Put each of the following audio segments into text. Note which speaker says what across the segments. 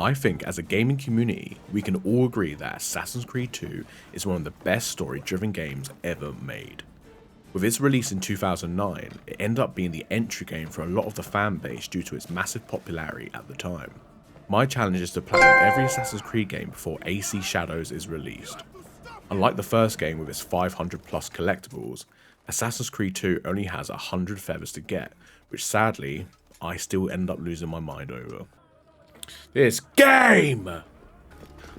Speaker 1: I think as a gaming community, we can all agree that Assassin's Creed 2 is one of the best story-driven games ever made. With its release in 2009, it ended up being the entry game for a lot of the fan base due to its massive popularity at the time. My challenge is to platinum every Assassin's Creed game before AC Shadows is released. Unlike the first game with its 500 plus collectibles, Assassin's Creed 2 only has 100 feathers to get, which sadly, I still end up losing my mind over. This game!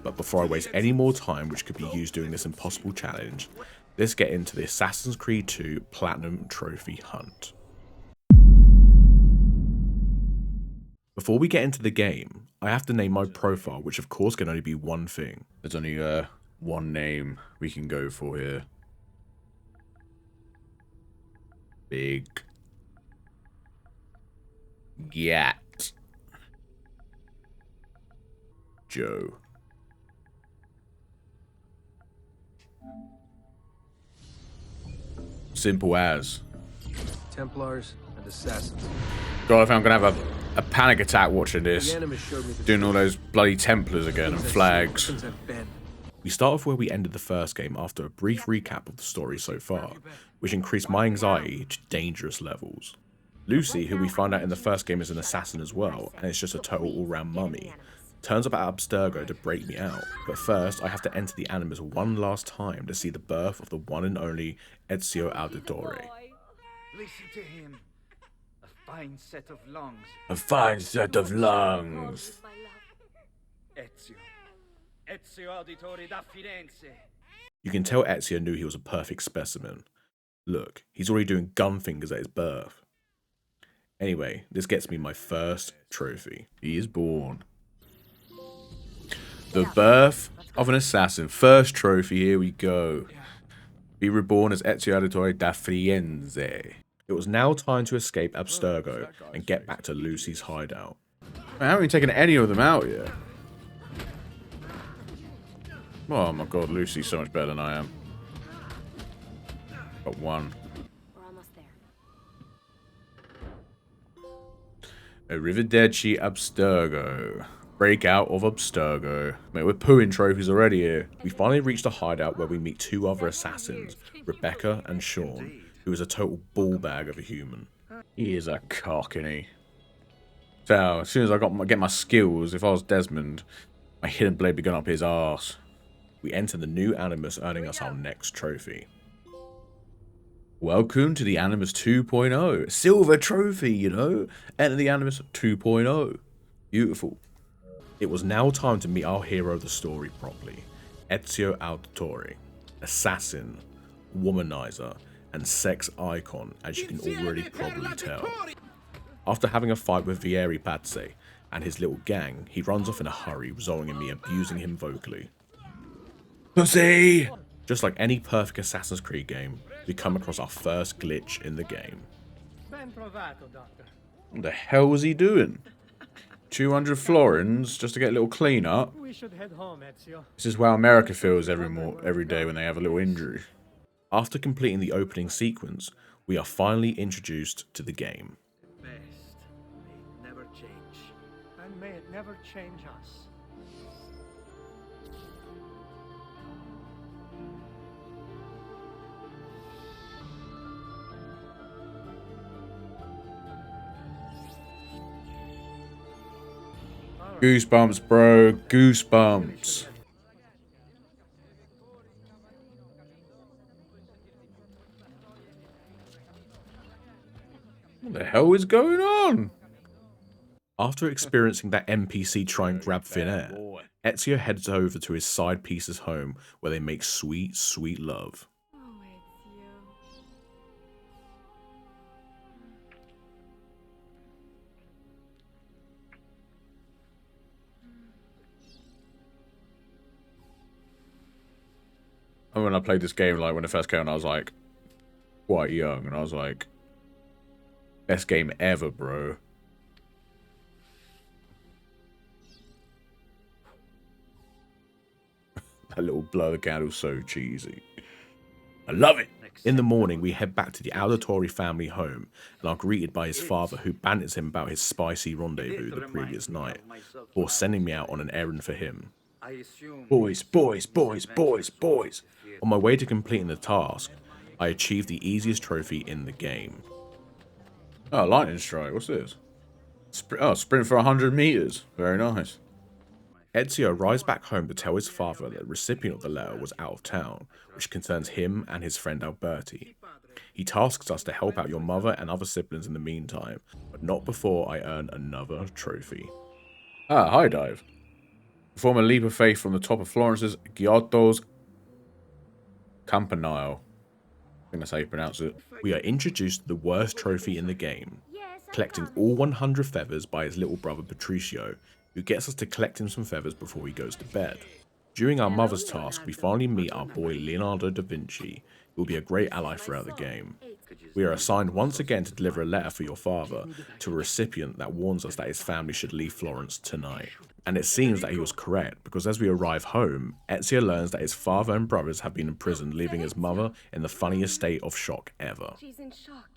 Speaker 1: But before I waste any more time which could be used doing this impossible challenge, let's get into the Assassin's Creed 2 Platinum Trophy Hunt. Before we get into the game, I have to name my profile, which of course can only be one thing. There's only one name we can go for here. Big Gat Joe. Simple as.
Speaker 2: Templars and Assassins.
Speaker 1: God, I think I'm gonna have a panic attack watching this. Doing all those bloody Templars again and flags. We start off where we ended the first game after a brief recap of the story so far, which increased my anxiety to dangerous levels. Lucy, who we find out in the first game is an assassin as well, and is just a total all-round mummy, turns up at Abstergo to break me out, but first I have to enter the Animus one last time to see the birth of the one and only Ezio Auditore.
Speaker 3: Listen to him. A fine set of lungs.
Speaker 1: A fine set of lungs.
Speaker 3: Ezio. Ezio Auditore da Firenze.
Speaker 1: You can tell Ezio knew he was a perfect specimen. Look, he's already doing gun fingers at his birth. Anyway, this gets me my first trophy. He is born. The birth of an assassin. First trophy, here we go. Be reborn as Ezio Auditore da Firenze. It was now time to escape Abstergo and get back to Lucy's hideout. I haven't even taken any of them out yet. Oh my god, Lucy's so much better than I am. Got one.
Speaker 4: We're almost there.
Speaker 1: Arrivederci Abstergo. Breakout of Abstergo. Mate, we're pooing trophies already here. We finally reached a hideout where we meet two other assassins, Rebecca and Sean, who is a total ball bag of a human. He is a cock, isn't he? So, as soon as I get my skills, if I was Desmond, my hidden blade would be going up his arse. We enter the new Animus, earning us our next trophy. Welcome to the Animus 2.0. Silver trophy, you know? Enter the Animus 2.0. Beautiful. It was now time to meet our hero of the story properly. Ezio Auditore. Assassin, womanizer, and sex icon, as you can already probably tell. After having a fight with Vieri Pazzi and his little gang, he runs off in a hurry, resulting in me abusing him vocally. Pussy! Just like any perfect Assassin's Creed game, we come across our first glitch in the game. What the hell was he doing? 200 florins just to get a little clean up?
Speaker 5: We should head home, Ezio.
Speaker 1: This is how America feels every day when they have a little injury. After completing the opening sequence, we are finally introduced to the game.
Speaker 3: Best. May it never change.
Speaker 5: And may it never change us.
Speaker 1: Goosebumps, bro. Goosebumps. What the hell is going on? After experiencing that NPC try and grab thin air, Ezio heads over to his side piece's home where they make sweet, sweet love.
Speaker 4: Oh, Ezio.
Speaker 1: And when I played this game, like when it first came out, I was like quite young, and I was like, best game ever, bro. That little blow of the candle so cheesy. I love it. In the morning, we head back to the Auditore family home and are greeted by his father, who banters him about his spicy rendezvous the previous night, before sending me out on an errand for him.
Speaker 3: I assume
Speaker 1: Boys, boys, boys, boys, boys. On my way to completing the task, I achieved the easiest trophy in the game. Oh, lightning strike. What's this? Sprint for 100 meters. Very nice. Ezio arrives back home to tell his father that the recipient of the letter was out of town, which concerns him and his friend Alberti. He tasks us to help out your mother and other siblings in the meantime, but not before I earn another trophy. Ah, hi, Dive. Perform a leap of faith from the top of Florence's Giotto's Campanile. I think that's how you pronounce it. We are introduced to the worst trophy in the game, collecting all 100 feathers by his little brother Patricio, who gets us to collect him some feathers before he goes to bed. During our mother's task, we finally meet our boy Leonardo da Vinci, who will be a great ally throughout the game. We are assigned once again to deliver a letter for your father to a recipient that warns us that his family should leave Florence tonight. And it seems that he was correct, because as we arrive home, Ezio learns that his father and brothers have been imprisoned, leaving his mother in the funniest state of shock ever.
Speaker 4: She's in shock.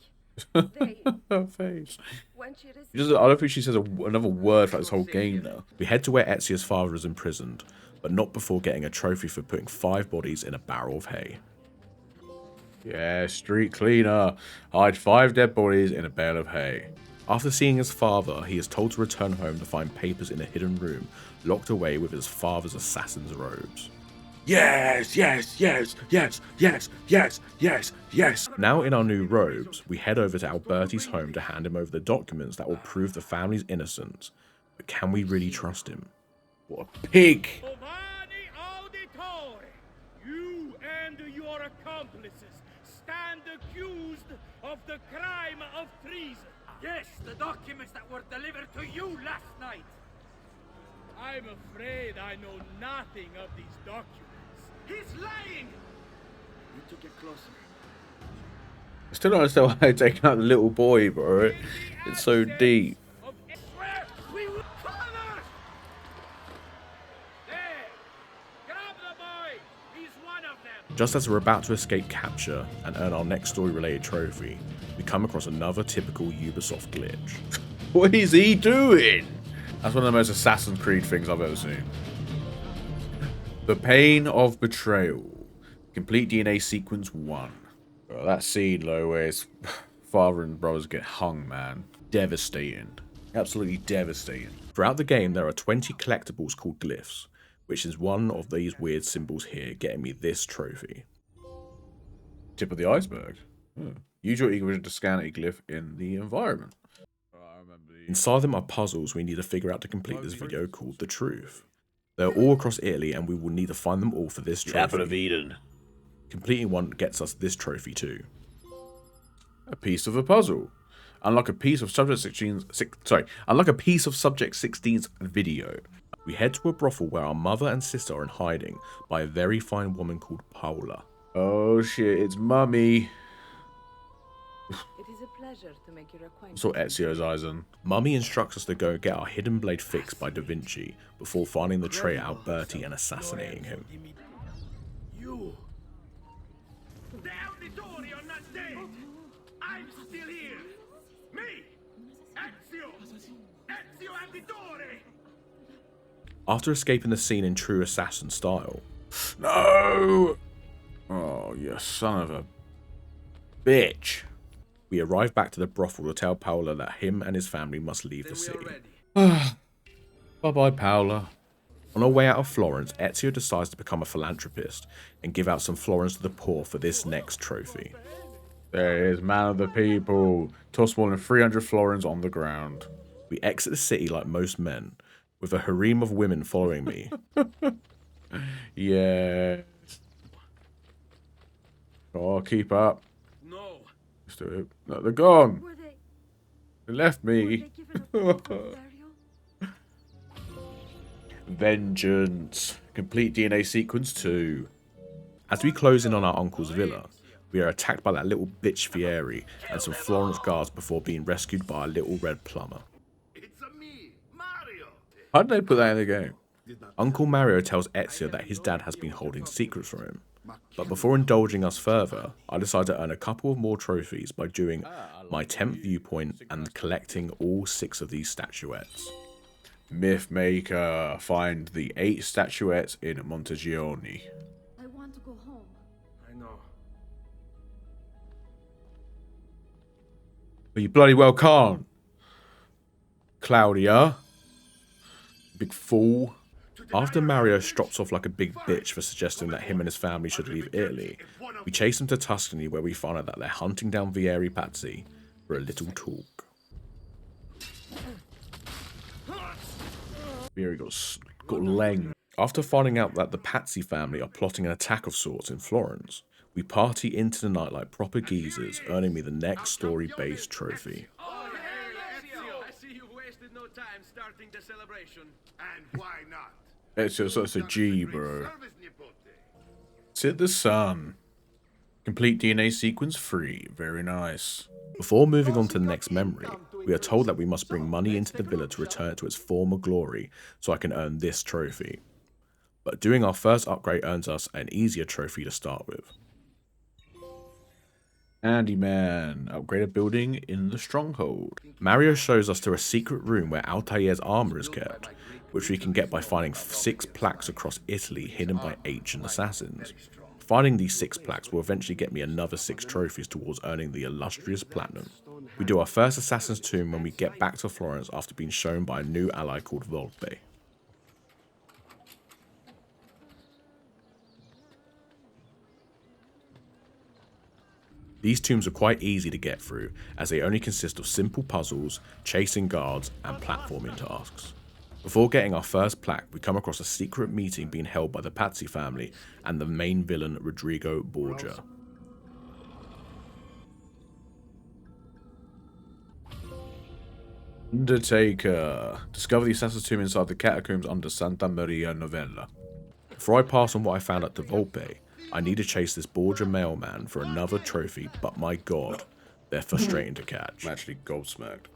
Speaker 1: Her face.
Speaker 4: When she receives
Speaker 1: I don't think she says another word for this whole game now. We head to where Ezio's father is imprisoned, but not before getting a trophy for putting 5 bodies in a barrel of hay. Yeah, street cleaner. Hide 5 dead bodies in a bale of hay. After seeing his father, he is told to return home to find papers in a hidden room, locked away with his father's assassin's robes. Yes, yes, yes, yes, yes, yes, yes, yes. Now in our new robes, we head over to Alberti's home to hand him over the documents that will prove the family's innocence. But can we really trust him? What a pig!
Speaker 6: Giovanni Auditore, you and your accomplices stand accused of the crime of treason.
Speaker 3: Yes, the documents that were delivered to you last night.
Speaker 6: I'm afraid I know nothing of these documents.
Speaker 3: He's lying! Need to get closer.
Speaker 1: I still don't understand why they're taking out the little boy, bro. It's so deep.
Speaker 6: Where we will father! There! Grab the boy! He's one of them!
Speaker 1: Just as we're about to escape capture and earn our next story-related trophy, we come across another typical Ubisoft glitch. What is he doing? That's one of the most Assassin's Creed things I've ever seen. The Pain of Betrayal. Complete DNA Sequence 1. Well, that scene, though, where his father and brothers get hung, man. Devastating. Absolutely devastating. Throughout the game, there are 20 collectibles called glyphs, which is one of these weird symbols here, getting me this trophy. Tip of the iceberg. Use your eagle vision to scan a glyph in the environment. Inside them are puzzles we need to figure out to complete this video called The Truth. They're all across Italy and we will need to find them all for this trophy.
Speaker 7: Apple of Eden.
Speaker 1: Completing one gets us this trophy too. A piece of a puzzle. Unlock a piece of Subject 16's video. We head to a brothel where our mother and sister are in hiding by a very fine woman called Paola. Oh shit, it's Mummy.
Speaker 4: It is a pleasure to make your acquaintance.
Speaker 1: Saw Ezio's eyes on. Mummy instructs us to go get our hidden blade fixed by Da Vinci before finding the traitor Alberti and assassinating him.
Speaker 6: You! The Auditore are not dead! I'm still here! Me! Ezio! Ezio Auditore!
Speaker 1: After escaping the scene in true assassin style. No! Oh, you son of a bitch. We arrive back to the brothel to tell Paola that him and his family must leave the city. Bye-bye, Paola. On our way out of Florence, Ezio decides to become a philanthropist and give out some florins to the poor for this next trophy. There is man of the people. Toss more than 300 florins on the ground. We exit the city like most men, with a harem of women following me. Yes. Oh, keep up.
Speaker 6: No!
Speaker 1: Let's do it. No, they're gone.
Speaker 4: Were they,
Speaker 1: They left
Speaker 4: were
Speaker 1: me.
Speaker 4: they given up for burial?
Speaker 1: Vengeance. Complete DNA Sequence 2. As we close in on our uncle's villa, we are attacked by that little bitch Fieri and some Florence guards before being rescued by a little red plumber.
Speaker 6: It's a me, Mario!
Speaker 1: How did they put that in the game? Uncle Mario tells Ezio that his dad has been holding secrets from him. But before indulging us further, I decide to earn a couple of more trophies by doing my 10th viewpoint and collecting all 6 of these statuettes. Mythmaker, find the 8 statuettes in Montegioni.
Speaker 4: I want to go home.
Speaker 2: I know.
Speaker 1: Well, you bloody well can't. Claudia. Big fool. After Mario strops off like a big bitch for suggesting that him and his family should leave Italy, we chase him to Tuscany where we find out that they're hunting down Vieri Pazzi for a little talk. Vieri got leng. After finding out that the Pazzi family are plotting an attack of sorts in Florence, we party into the night like proper geezers, earning me the next story-based trophy.
Speaker 3: Oh, hey, Ezio! I see you wasted no time starting the celebration.
Speaker 7: And why not?
Speaker 1: It's just such a G, bro. Sit the sun. Complete DNA sequence free. Very nice. Before moving on to the next memory, we are told that we must bring money into the villa to return it to its former glory so I can earn this trophy. But doing our first upgrade earns us an easier trophy to start with. Handyman. Upgrade a building in the stronghold. Mario shows us to a secret room where Altair's armor is kept, which we can get by finding 6 plaques across Italy hidden by ancient assassins. Finding these 6 plaques will eventually get me another 6 trophies towards earning the illustrious platinum. We do our first assassin's tomb when we get back to Florence after being shown by a new ally called Volpe. These tombs are quite easy to get through, as they only consist of simple puzzles, chasing guards, and platforming tasks. Before getting our first plaque, we come across a secret meeting being held by the Pazzi family and the main villain Rodrigo Borgia. Undertaker. Discover the assassin's tomb inside the catacombs under Santa Maria Novella. Before I pass on what I found at the Volpe, I need to chase this Borgia mailman for another trophy, but my god, they're frustrating to catch. I'm actually gobsmacked.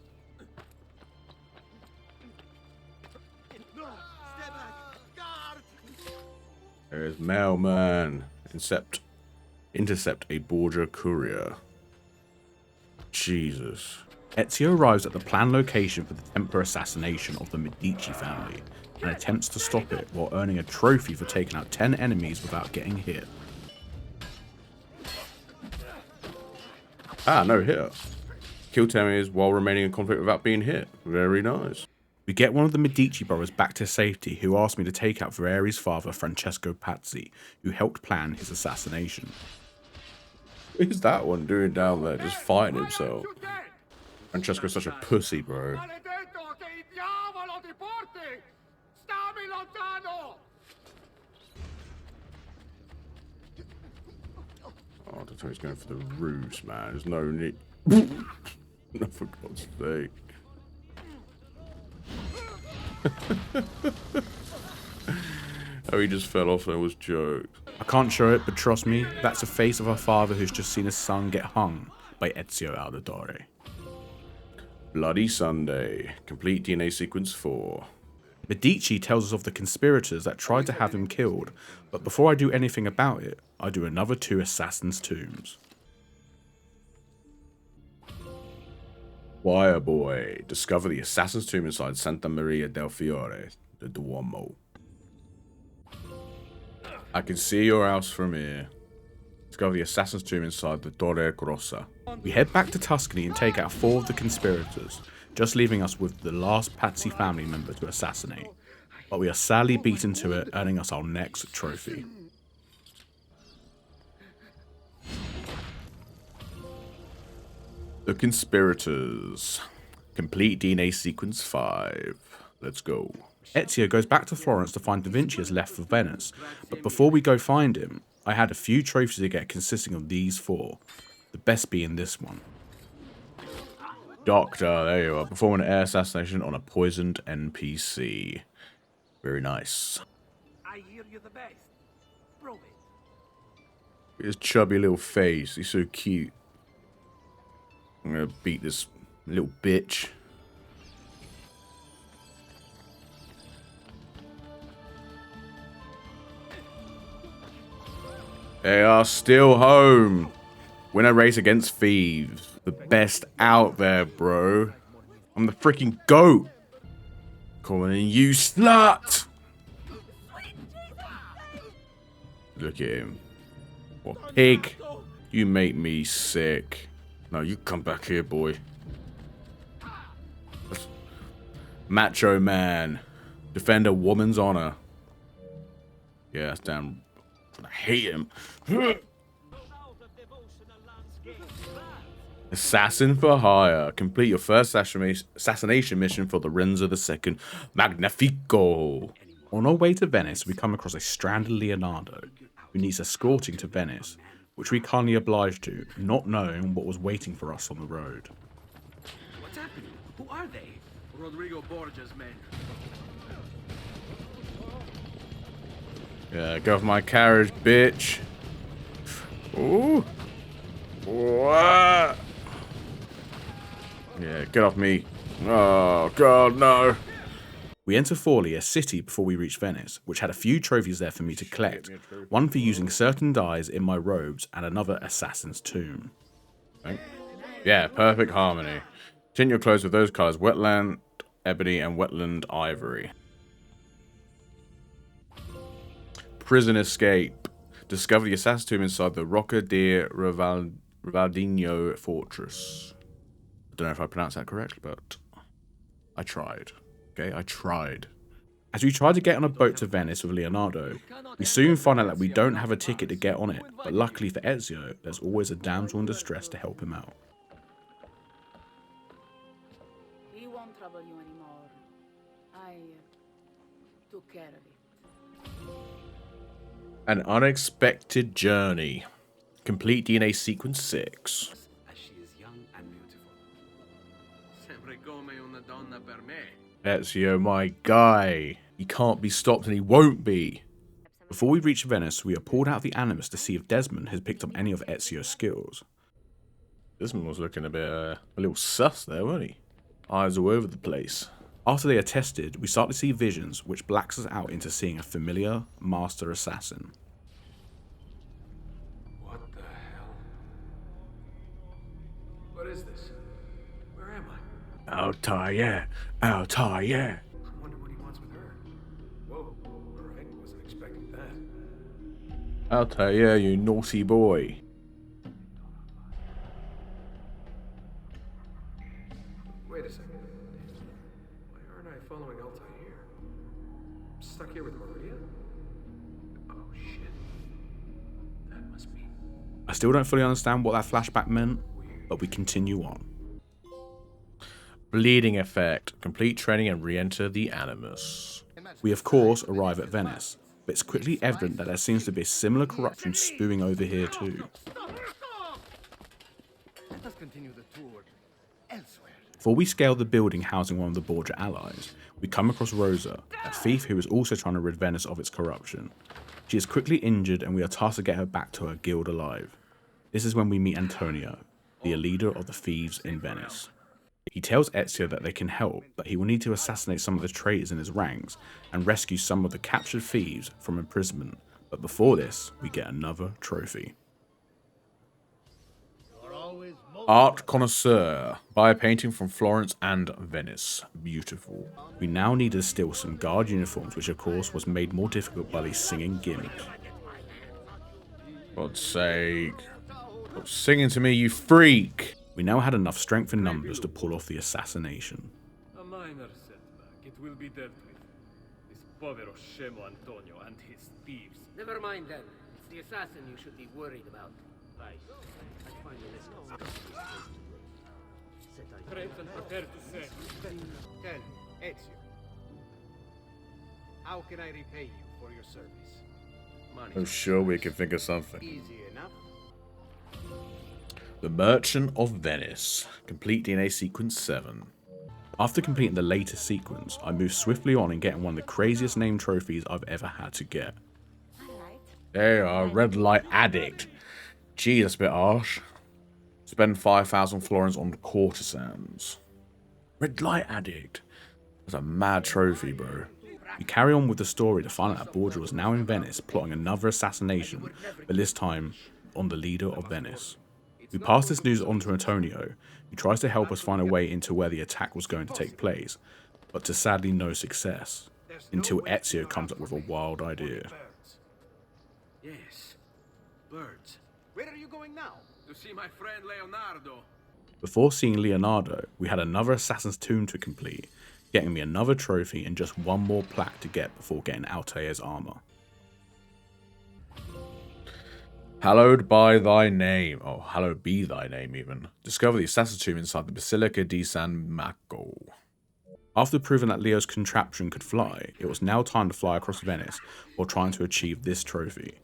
Speaker 1: There's mailman. Intercept a Borgia courier. Jesus. Ezio arrives at the planned location for the Templar assassination of the Medici family and attempts to stop it while earning a trophy for taking out 10 enemies without getting hit. Ah, no hit. Kill 10 enemies while remaining in conflict without being hit. Very nice. We get one of the Medici brothers back to safety, who asked me to take out Vieri's father, Francesco Pazzi, who helped plan his assassination. What is that one doing down there, just fighting himself? Francesco's such a pussy, bro. Oh, I don't think he's going for the ruse, man. There's no need. No, for God's sake. Oh, he just fell off and was joked. I can't show it, but trust me, that's the face of a father who's just seen his son get hung by Ezio Auditore. Bloody Sunday. Complete DNA sequence 4. Medici tells us of the conspirators that tried to have him killed, but before I do anything about it, I do another 2 assassin's tombs. Wire boy. Discover the assassin's tomb inside Santa Maria del Fiore, the Duomo. I can see your house from here. Discover the assassin's tomb inside the Torre Grossa. We head back to Tuscany and take out 4 of the conspirators, just leaving us with the last Pazzi family member to assassinate. But we are sadly beaten to it, earning us our next trophy. The conspirators. Complete DNA sequence 5. Let's go. Ezio goes back to Florence to find Da Vinci has left for Venice, but before we go find him, I had a few trophies to get consisting of these 4, the best being this one. Doctor, there you are, perform an air assassination on a poisoned NPC. Very nice.
Speaker 5: I hear you the best. Prove it.
Speaker 1: His chubby little face, he's so cute. I'm gonna beat this little bitch. They are still home. Win a race against thieves. The best out there, bro. I'm the freaking GOAT. Calling you slut. Look at him. What pig. You make me sick. No, you come back here, boy. Macho man. Defend a woman's honor. Yeah, that's damn. I hate him. Assassin for hire. Complete your first assassination mission for the Renzo II Magnifico. On our way to Venice, we come across a stranded Leonardo who needs escorting to Venice, which we kindly obliged to, not knowing what was waiting for us on the road.
Speaker 5: What's happening? Who are they? Rodrigo Borgia's men.
Speaker 1: Yeah, get off my carriage, bitch. Ooh. What? Yeah, get off me. Oh, God, no. We enter Forli, a city, before we reach Venice, which had a few trophies there for me to collect. One for using certain dyes in my robes, and another assassin's tomb. Okay. Yeah, perfect harmony. Tint your clothes with those colors: wetland ebony and wetland ivory. Prison escape. Discover the assassin's tomb inside the Rocca di Rivaldino fortress. I don't know if I pronounced that correctly, but I tried. Okay, I tried. As we try to get on a boat to Venice with Leonardo, we soon find out that we don't have a ticket to get on it, but luckily for Ezio, there's always a damsel in distress to help him out.
Speaker 4: He won't trouble you anymore. I took care of it.
Speaker 1: An unexpected journey. Complete DNA sequence 6.
Speaker 2: As she is young and beautiful. Sempre come una donna per me.
Speaker 1: Ezio, my guy. He can't be stopped and he won't be. Before we reach Venice, we are pulled out of the Animus to see if Desmond has picked up any of Ezio's skills. Desmond was looking a bit, a little sus there, wasn't he? Eyes all over the place. After they are tested, we start to see visions, which blacks us out into seeing a familiar master assassin.
Speaker 2: What the hell? What is this? Where am I?
Speaker 1: Altair, Altair.
Speaker 2: I wonder what he wants with her. Whoa, alright, wasn't expecting that.
Speaker 1: Altair, you naughty boy.
Speaker 2: Wait a second. Why aren't I following Altair? I'm stuck here with Maria? Oh shit. That must be...
Speaker 1: I still don't fully understand what that flashback meant, but we continue on. Bleeding effect. Complete training and re-enter the Animus. We of course arrive at Venice, but it's quickly evident that there seems to be similar corruption spewing over here too.
Speaker 5: Let us continue the tour elsewhere.
Speaker 1: Before we scale the building housing one of the Borgia allies, we come across Rosa, a thief who is also trying to rid Venice of its corruption. She is quickly injured and we are tasked to get her back to her guild alive. This is when we meet Antonio, the leader of the thieves in Venice. He tells Ezio that they can help, but he will need to assassinate some of the traitors in his ranks and rescue some of the captured thieves from imprisonment. But before this, we get another trophy. Art connoisseur. Buy a painting from Florence and Venice. Beautiful. We now need to steal some guard uniforms, which of course was made more difficult by these singing gimmicks. God's sake. Stop singing to me, you freak! We now had enough strength and numbers to pull off the assassination.
Speaker 6: A minor setback. It will be dealt with. This povero scemo Antonio and his thieves.
Speaker 7: Never mind then. It's the assassin you should be worried about. Right. I find the list.
Speaker 6: Strength and prepare to say.
Speaker 3: Tell me, Ezio. How can I repay you for your service?
Speaker 2: Money.
Speaker 1: I'm sure we can think of something.
Speaker 3: Easy enough.
Speaker 1: The Merchant of Venice. Complete DNA sequence 7. After completing the latest sequence, I moved swiftly on and getting one of the craziest named trophies I've ever had to get. There you are, Red Light Addict. Gee, that's a bit harsh. Spend 5,000 florins on courtesans. Red Light Addict. That's a mad trophy, bro. We carry on with the story to find out that Borgia was now in Venice plotting another assassination, but this time on the leader of Venice. We pass this news on to Antonio, who tries to help us find a way into where the attack was going to take place, but to sadly no success, until Ezio comes up with a wild idea.
Speaker 2: Yes. Birds. Where are you going now? To see my friend Leonardo.
Speaker 1: Before seeing Leonardo, we had another Assassin's Tomb to complete, getting me another trophy and just one more plaque to get before getting Altair's armor. Hallowed by thy name, oh, hallowed be thy name even. Discover the Assassin's Tomb inside the Basilica di San Marco. After proving that Leo's contraption could fly, it was now time to fly across Venice while trying to achieve this trophy,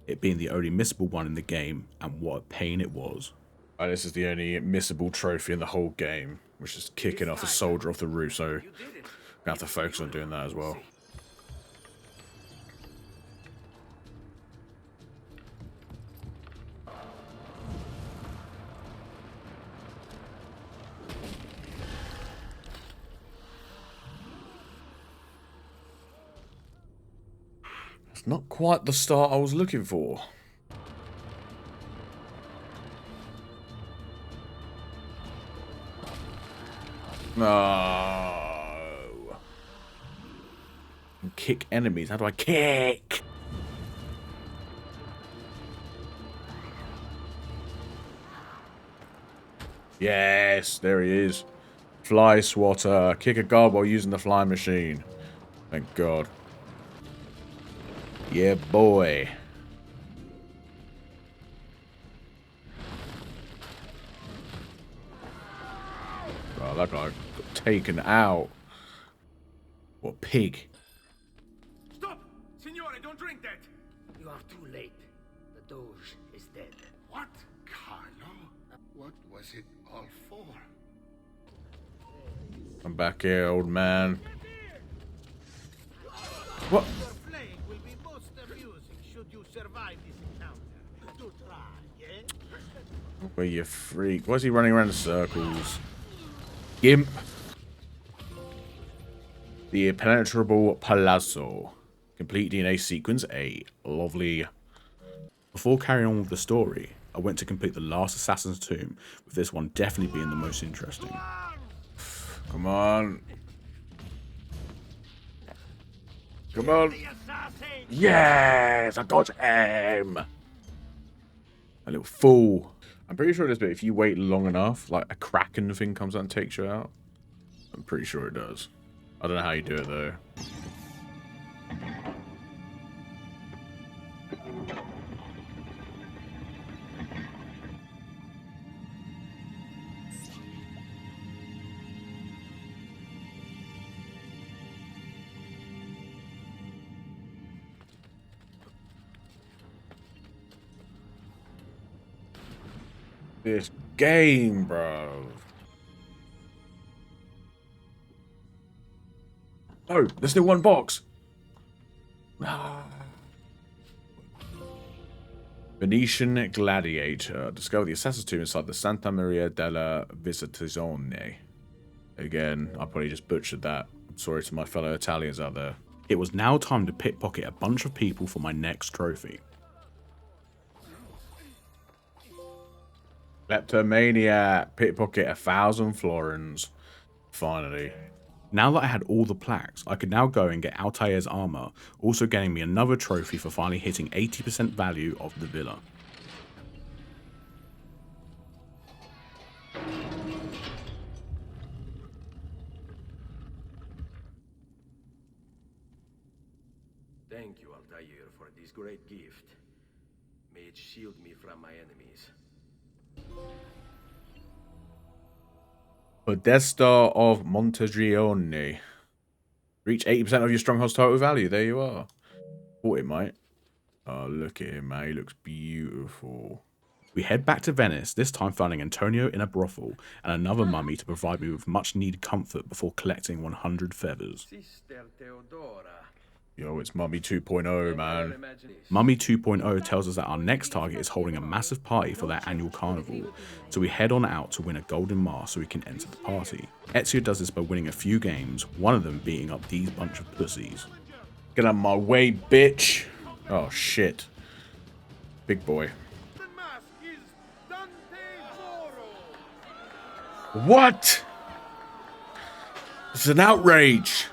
Speaker 1: it being the only missable one in the game, and what a pain it was. This is the only missable trophy in the whole game, which is kicking off a soldier off the roof, so I'm going to have to focus on doing that as well. It's not quite the start I was looking for. No. Kick enemies. How do I kick? Yes, there he is. Fly swatter. Kick a guard while using the flying machine. Thank God. Yeah, boy. Oh, that guy got taken out. What pig?
Speaker 5: Stop! Signore, don't drink that!
Speaker 7: You are too late. The Doge is dead.
Speaker 8: What, Carlo? What was it all for?
Speaker 1: I'm back here, old man. What?
Speaker 5: Your playing will be most amusing should you survive this encounter. Do try, yeah?
Speaker 1: Where you freak? Why is he running around in circles? Gimp. The Impenetrable Palazzo. Complete DNA sequence A. Lovely. Before carrying on with the story, I went to complete the last Assassin's Tomb, with this one definitely being the most interesting. Come on. Come on. Yes, I got him. A little fool. I'm pretty sure this bit, if you wait long enough, like a Kraken thing comes out and takes you out. I'm pretty sure it does. I don't know how you do it though. This game, bro. Oh, there's still one box. Venetian Gladiator. Discover the Assassin's Tomb inside the Santa Maria della Visitazione. Again, I probably just butchered that. I'm sorry to my fellow Italians out there. It was now time to pickpocket a bunch of people for my next trophy. Kleptomaniac. Pickpocket 1,000 florins. Finally. Now that I had all the plaques, I could now go and get Altair's armor, also getting me another trophy for finally hitting 80% value of the villa.
Speaker 2: Thank you, Altair, for this great gift. May it shield me from my enemies.
Speaker 1: Podesta of Montegione. Reach 80% of your stronghold's total value. There you are. Thought it might. Oh, look at him, man. He looks beautiful. We head back to Venice, this time finding Antonio in a brothel and another mummy to provide me with much needed comfort before collecting 100 feathers.
Speaker 2: Sister Theodora.
Speaker 1: Yo, it's Mummy 2.0, man. Mummy 2.0 tells us that our next target is holding a massive party for their annual carnival, so we head on out to win a golden mask so we can enter the party. Ezio does this by winning a few games, one of them beating up these bunch of pussies. Get out of my way, bitch. Oh, shit. Big boy.
Speaker 5: The mask is Dante Zoro.
Speaker 1: What? This is an outrage.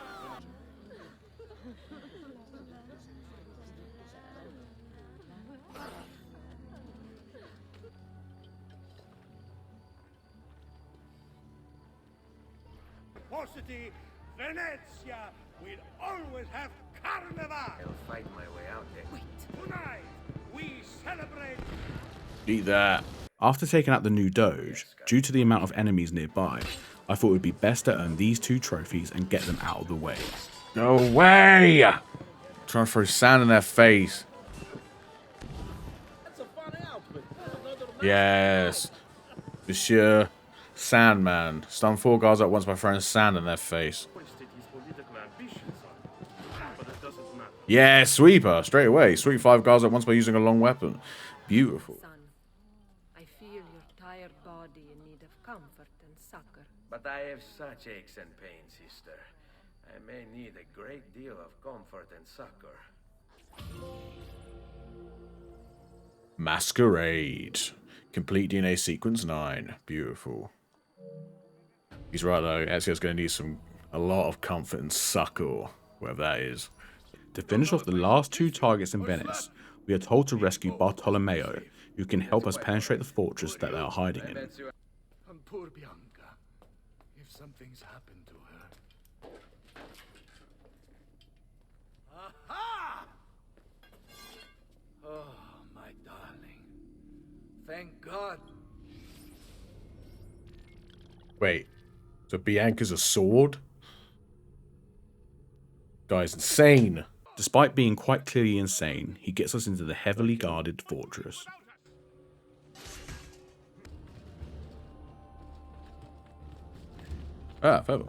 Speaker 5: Varsity, Venezia will always have Carnival.
Speaker 7: I'll fight my way out there.
Speaker 5: Tonight, we celebrate.
Speaker 1: Eat that. After taking out the new Doge, due to the amount of enemies nearby, I thought it would be best to earn these 2 trophies and get them out of the way. Go away! Trying to throw sand in their face.
Speaker 5: That's a fun outfit. Another
Speaker 1: Yes. Monsieur Sandman. Stun 4 guards at once by throwing sand in their face. Yeah, sweeper. Straight away. Sweep 5 guards at once by using a long weapon. Beautiful.
Speaker 9: Son, I feel your tired body in need of comfort and succor.
Speaker 7: But I have such aches and pains, sister. I may need a great deal of comfort and succor.
Speaker 1: Masquerade. Complete DNA sequence 9. Beautiful. He's right though. Ezio's going to need a lot of comfort and succor, whatever that is. To finish off the last 2 targets in Venice, we are told to rescue Bartolomeo, who can help us penetrate the fortress that they are hiding in.
Speaker 3: And poor Bianca. If something's happened to her. Aha! Oh, my darling. Thank God.
Speaker 1: Wait, so Bianca's a sword? Guy's insane. Despite being quite clearly insane, he gets us into the heavily guarded fortress. Ah, Feather.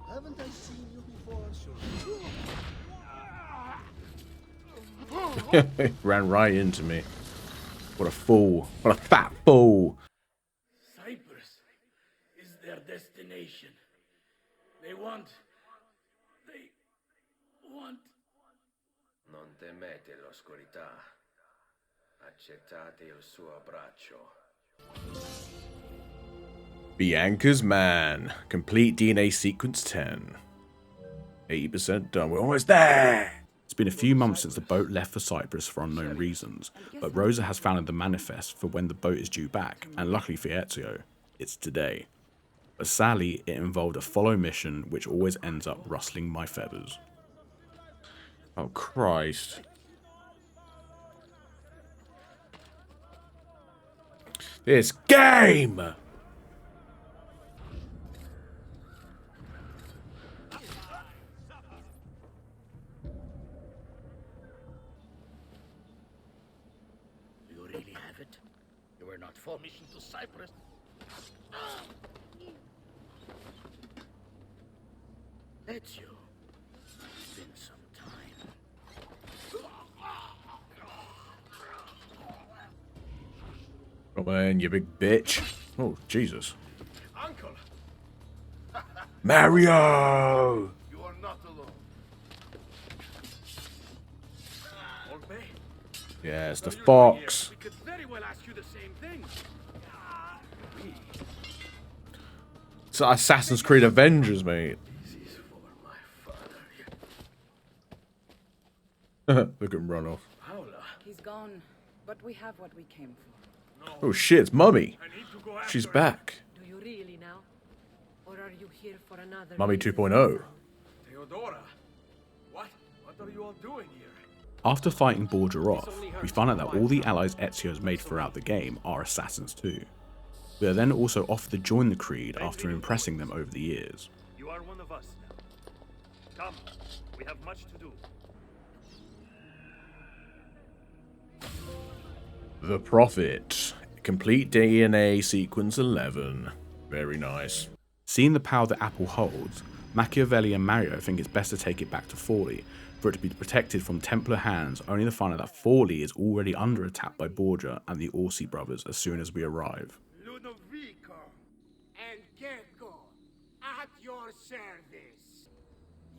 Speaker 5: Haven't I seen you before, sir?
Speaker 1: Ran right into me. What a fool. What a fat fool.
Speaker 5: Cyprus is their destination. They want.
Speaker 7: Non temete l'oscurità. Accettate il suo abbraccio.
Speaker 1: Bianca's Man. Complete DNA sequence 10. 80% done. We're almost there. It's been a few months since the boat left for Cyprus for unknown reasons, but Rosa has found the manifest for when the boat is due back, and luckily for Ezio, it's today. But sadly, it involved a follow mission which always ends up rustling my feathers. Oh Christ. This game!
Speaker 5: You really have it? You were not for mission to Cyprus. Ezio. It's been some time.
Speaker 1: Come on, you big bitch. Oh, Jesus.
Speaker 5: Uncle,
Speaker 1: Mario!
Speaker 5: you are not alone. Orbe,
Speaker 1: Yeah, it's the fox.
Speaker 5: we could very well ask you the same thing.
Speaker 1: It's Assassin's Creed Avengers, mate.
Speaker 7: This is for my father.
Speaker 1: Look at him run off.
Speaker 7: Paola,
Speaker 4: He's gone, but we have what we came for.
Speaker 1: Oh shit, it's Mummy.
Speaker 5: I need to go after
Speaker 1: She's
Speaker 5: him.
Speaker 1: back.
Speaker 9: Do you really now? Or are you here for another
Speaker 1: Mummy
Speaker 9: reason?
Speaker 1: 2.0.
Speaker 5: Theodora, what? What are you all doing here?
Speaker 1: After fighting Borgia off, we find out that all the allies Ezio has made throughout the game are assassins too. We are then also offered to join the Creed after impressing them over the years.
Speaker 6: You are one of us now. Come, we have much to do.
Speaker 1: The Prophet. Complete DNA sequence 11. Very nice. Seeing the power that Apple holds, Machiavelli and Mario think it's best to take it back to Forlì, for it to be protected from Templar hands, only to find out that Forlì is already under attack by Borgia and the Orsi brothers as soon as we arrive.
Speaker 5: Ludovico and Gecko at your service.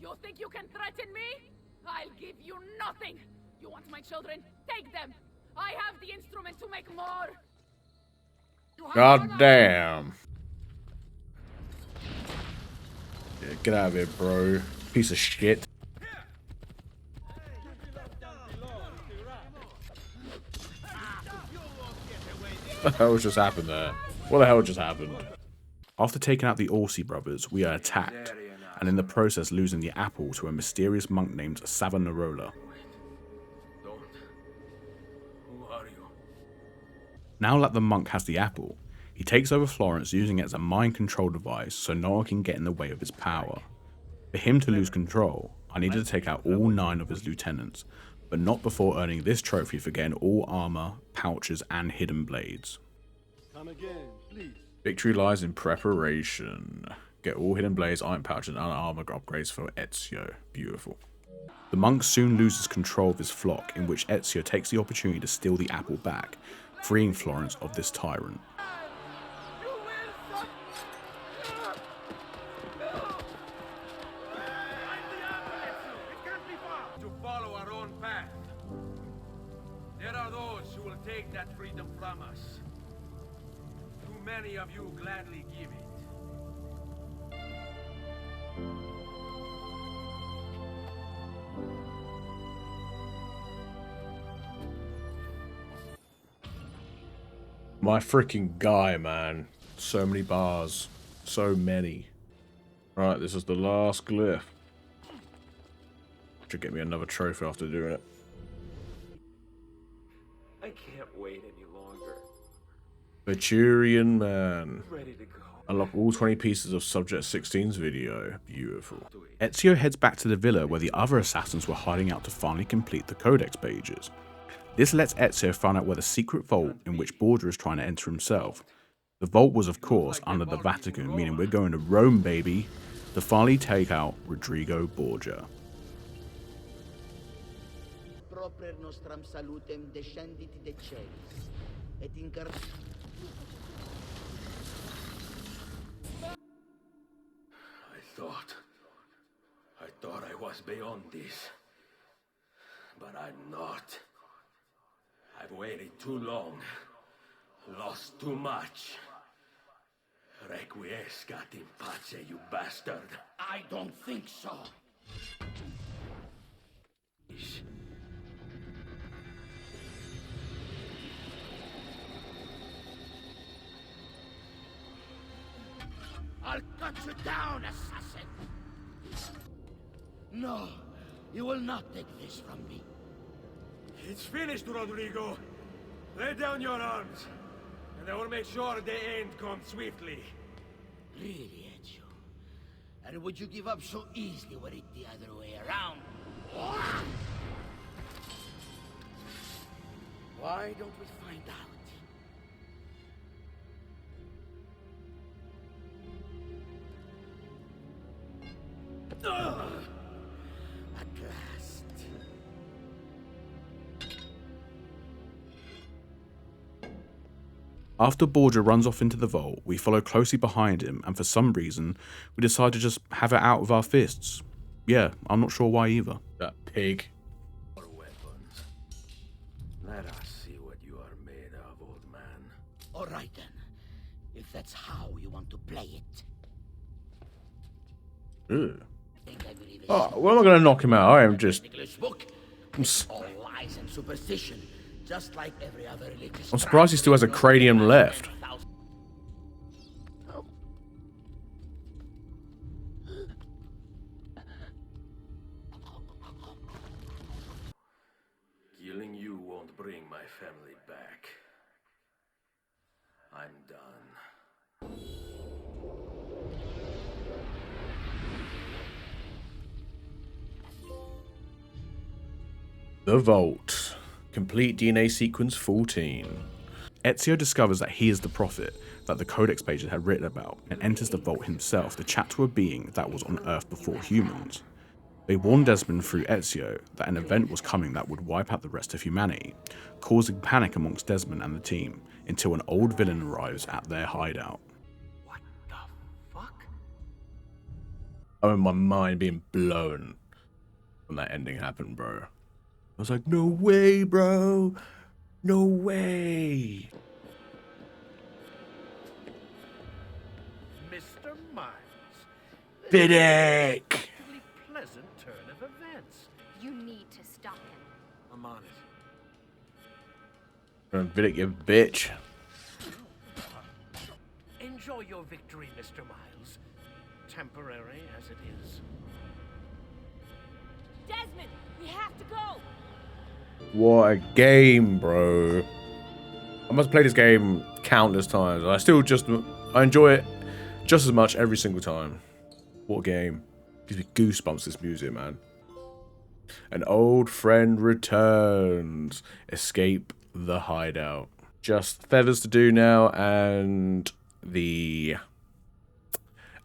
Speaker 4: You think you can threaten me? I'll give you nothing! You want my children? Take them! I have the instrument to make more!
Speaker 1: God damn. Yeah, get out of here, bro. Piece of shit. What the hell just happened there? What the hell just happened? After taking out the Orsi brothers, we are attacked, and in the process losing the apple to a mysterious monk named Savonarola.
Speaker 7: Who are you?
Speaker 1: Now that the monk has the apple, he takes over Florence using it as a mind control device so no one can get in the way of his power. For him to lose control, I needed to take out all 9 of his lieutenants, but not before earning this trophy for getting all armor, pouches, and hidden blades.
Speaker 10: Come again, please.
Speaker 1: Victory lies in preparation. Get all hidden blades, iron pouches, and armor upgrades for Ezio. Beautiful. The monk soon loses control of his flock, in which Ezio takes the opportunity to steal the apple back, freeing Florence of this tyrant.
Speaker 7: To follow our own path. There are those who will take that freedom from us. Too many of you gladly give it.
Speaker 1: My freaking guy, man. So many bars. So many. Right, this is the last glyph. Should get me another trophy after doing it.
Speaker 2: I can't wait any longer.
Speaker 1: Veturian Man.
Speaker 2: I'm ready to go.
Speaker 1: Unlock all 20 pieces of Subject 16's video. Beautiful. Ezio heads back to the villa where the other assassins were hiding out to finally complete the Codex pages. This lets Ezio find out where the secret vault in which Borgia is trying to enter himself. The vault was, of course, under the Vatican, meaning we're going to Rome, baby, to finally take out Rodrigo Borgia.
Speaker 5: Proper nostram salutem descendit de celis, et incar...
Speaker 7: I thought I was beyond this. But I'm not. I've waited too long. Lost too much. Requiescat in pace, you bastard.
Speaker 5: I don't think so. I'll cut you down, assassin! No, you will not take this from me.
Speaker 6: It's finished, Rodrigo. Lay down your arms, and I will make sure the end comes swiftly.
Speaker 5: Really, Ezio? And would you give up so easily were it the other way around? Why don't we find out? At last.
Speaker 1: After Borgia runs off into the vault, we follow closely behind him, and for some reason, we decide to just have it out with our fists. Yeah, I'm not sure why either. That pig.
Speaker 7: More weapons. Let us see what you are made of, old man.
Speaker 5: All right then, if that's how you want to play it.
Speaker 1: Ugh.
Speaker 5: I believe
Speaker 1: Oh, well, I'm not going to knock him out. I am just...
Speaker 5: ridiculous book. All lies and superstition, just like every other religious.
Speaker 1: I'm surprised he still has a cranium left.
Speaker 7: Killing you won't bring my family back. I'm done.
Speaker 1: The Vault. Complete DNA sequence 14. Ezio discovers that he is the prophet that the Codex pages had written about and enters the vault himself to chat to a being that was on Earth before humans. They warn Desmond through Ezio that an event was coming that would wipe out the rest of humanity, causing panic amongst Desmond and the team until an old villain arrives at their hideout.
Speaker 2: What the fuck?
Speaker 1: I remember my mind being blown when that ending happened, bro. I was like, no way, bro. No way.
Speaker 5: Mr. Miles.
Speaker 1: Vidic!
Speaker 5: Really pleasant turn of events.
Speaker 11: You need to stop him.
Speaker 2: I'm on it.
Speaker 1: Vidic, you bitch.
Speaker 5: Enjoy your victory, Mr. Miles. Temporary as it is.
Speaker 4: Desmond, we have to go.
Speaker 1: What a game, bro. I must play this game countless times. I enjoy it just as much every single time. What a game. Gives me goosebumps, this music, man. An old friend returns. Escape the hideout. Just feathers to do now, and the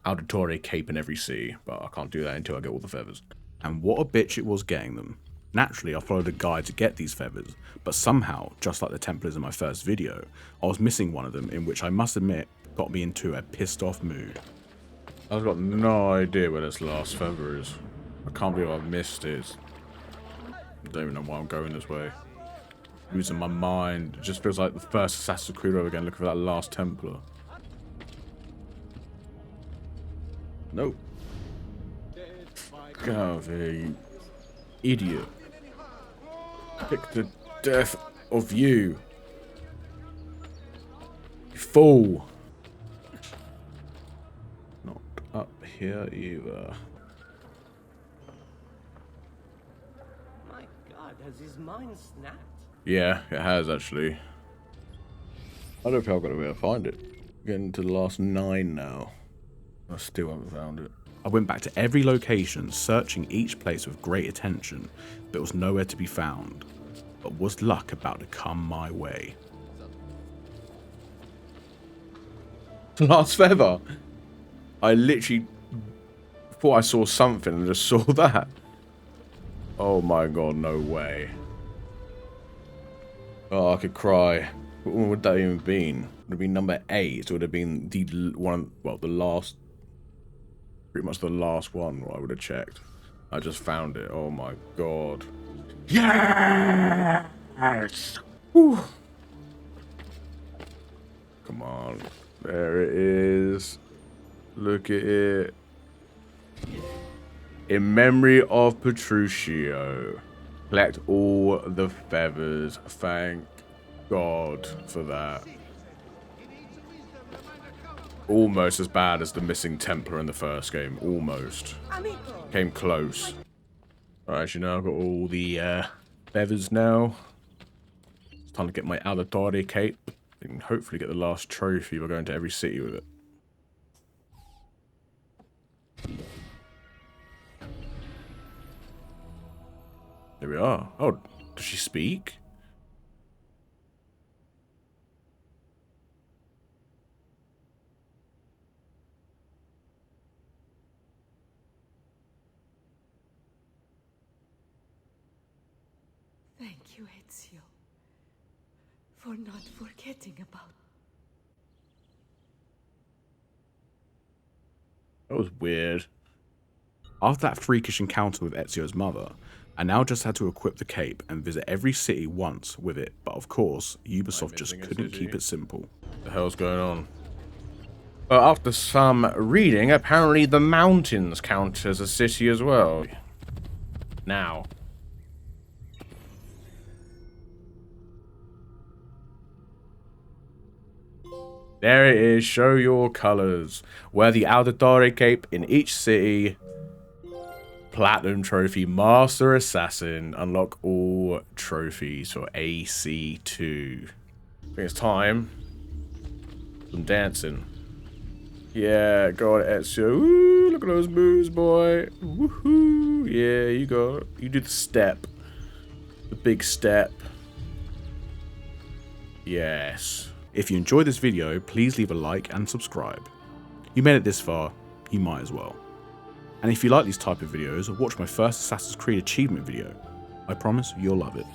Speaker 1: Auditore cape in every city. But I can't do that until I get all the feathers. And what a bitch it was getting them. Naturally, I followed a guide to get these feathers, but somehow, just like the Templars in my first video, I was missing one of them, in which I must admit, got me into a pissed off mood. I've got no idea where this last feather is. I can't believe I've missed it. I don't even know why I'm going this way. Losing my mind. It just feels like the first Assassin's Creed over again, looking for that last Templar. Nope. Get out of here, you idiot. Pick the death of you. You fool. Not up here either.
Speaker 12: My God, has his mind snapped?
Speaker 1: Yeah, it has actually. I don't think I've got to be able to find it. Getting to the last 9 now. I still haven't found it. I went back to every location, searching each place with great attention, but it was nowhere to be found. But was luck about to come my way? Last feather! I literally thought I saw something and just saw that. Oh my god, no way. Oh, I could cry. What would that even been? Would it be number 8? Or would it have been the one, well, the last, pretty much the last one I would have checked. I just found it. Oh my god. Yes! Whew. Come on. There it is. Look at it. In memory of Petruchio. Collect all the feathers. Thank God for that. Almost as bad as the missing Templar in the first game. Almost. Came close. Alright, you know, I've got all the feathers now. It's time to get my Auditore cape. And hopefully get the last trophy by going to every city with it. There we are. Oh, does she speak?
Speaker 13: Thank you, Ezio, for not forgetting about.
Speaker 1: That was weird. After that freakish encounter with Ezio's mother, I now just had to equip the cape and visit every city once with it, but of course, Ubisoft just couldn't keep it simple. What the hell's going on? Well, after some reading, apparently the mountains count as a city as well. Now. There it is, show your colors. Wear the Auditore cape in each city. Platinum trophy, Master Assassin. Unlock all trophies for AC2. I think it's time. Some dancing. Yeah, go on, Ezio. Ooh, look at those moves, boy. Woohoo. Yeah, you go. You do the step. The big step. Yes. If you enjoyed this video, please leave a like and subscribe. You made it this far, you might as well. And if you like these type of videos, watch my first Assassin's Creed achievement video. I promise you'll love it.